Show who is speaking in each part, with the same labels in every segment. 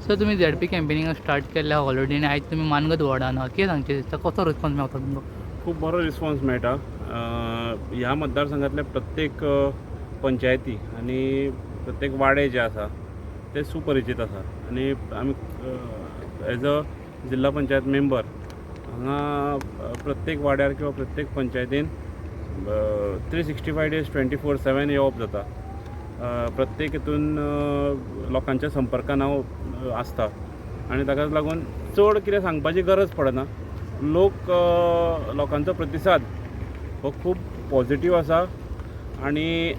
Speaker 1: So तुम्ही Z P campaigning start केल्या already आनी आयज तुमी मानगत वॉर्डान आहा कितें सांगचे दिसता कसो रिस्पॉन्स मेळटा तुमकां?
Speaker 2: खूप बरो रिस्पॉन्स मेळटा. ह्या मतदारसंघातले प्रत्येक पंचायती आणि प्रत्येक वाडे जे आसा ते सुपरिचीत आसा आणि आमी एज अ जिल्हा पंचायत मेंबर हांगा प्रत्येक वाड्यार किंवा प्रत्येक पंचायतीन 365 days 24/7 येवप जाता. प्रत्येक हितून लोकांच्या संपर्कान हांव आसता आनी ताकाच लागून चड कितें सांगपाची गरज पडना. लोकांचो प्रतिसाद हो खूब पॉझिटिव्ह आसा आनी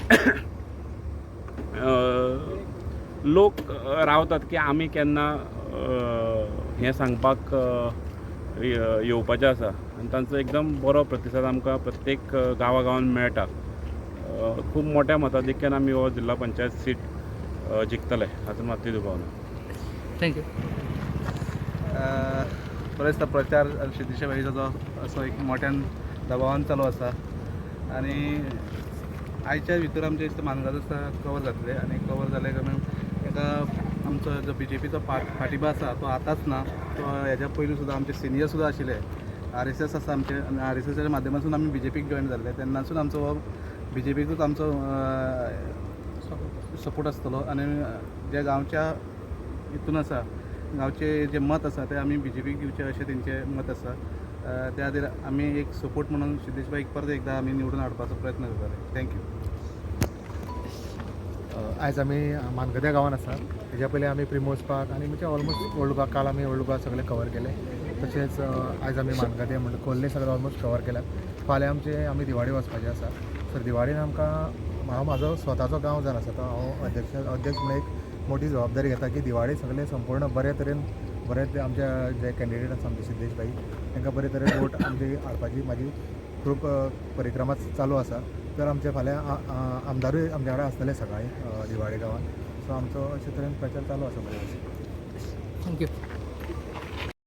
Speaker 2: लोक रावतात की आमी केन्ना हें सांगपाक येवपाचें आसा आनी तांचो एकदम बरो प्रतिसाद आमकां प्रत्येक गांवागांवान मेळटा. खूब मोठ्या मताधिक्यान आमी हो जिल्हा पंचायत सीट जिखतले हातूंत मात्तूय दुबाव ना.
Speaker 1: थँक्यू.
Speaker 3: बरेचदा प्रचार सिद्धेश भाईचा जो असो एक मोठ्यान दबावान चालू आसा आनी आयच्या भितर आमचे दिसता मानगांव कवर जातले आनी कवर जाले काय एका आमचो जो BJPचो फाटीबा आसा तो आतांच ना, तो हेज्या पयलीं सुद्दां आमचे सिनियर सुद्दां आशिल्ले. RSS आसा आमचे आनी RSSच्या माध्यमांतून आमी BJPक जॉयन जाल्ले. तेन्नासून आमचो हो BJPकूच आमचो सपोर्ट आसतलो आनी जे गांवच्या हितून आसा गांवचे जे मत आसा ते आमी BJPक दिवचे अशें तेंचें मत आसा. त्या खातीर आमी एक सपोर्ट म्हणून सिद्धेश भाईक परत एकदां आमी निवडून हाडपाचो प्रयत्न करतले. थँक्यू.
Speaker 4: आयज आमी मानगद्या गांवांत आसा. तेज्या पयलीं आमी प्रिमोज पार्क आनी म्हणजे ऑलमोस्ट ओल्ड गोवा काल आमी ओल्ड गोवा सगळें कवर केलें. तशेंच आयज आमी मानगद्या म्हणजे खोर्ले सगळें ऑलमोस्ट कवर केल्यात. फाल्यां आमी दिवाडी वचपाचें आसा. सो दिवाडीन आमकां हांव म्हाजो स्वताचो गांव जावन आसा तो हांव अध्यक्ष म्हणून एक मोठी जबाबदारी घेता की दिवाडी सगळें संपूर्ण बरे तरेन आमच्या जे कॅन्डिडेट आसा आमचे सिद्धेश भाई तांकां बरे तरेन वोट आमची हाडपाची म्हाजी खूब परिक्रमा चालू आसा. तर आमचे फाल्यां आमदारूय आमच्या कडेन आसतले सकाळीं दिवाडी गांवांत. सो आमचो अशे तरेन प्रचार चालू आसा बरे.
Speaker 1: थँक्यू.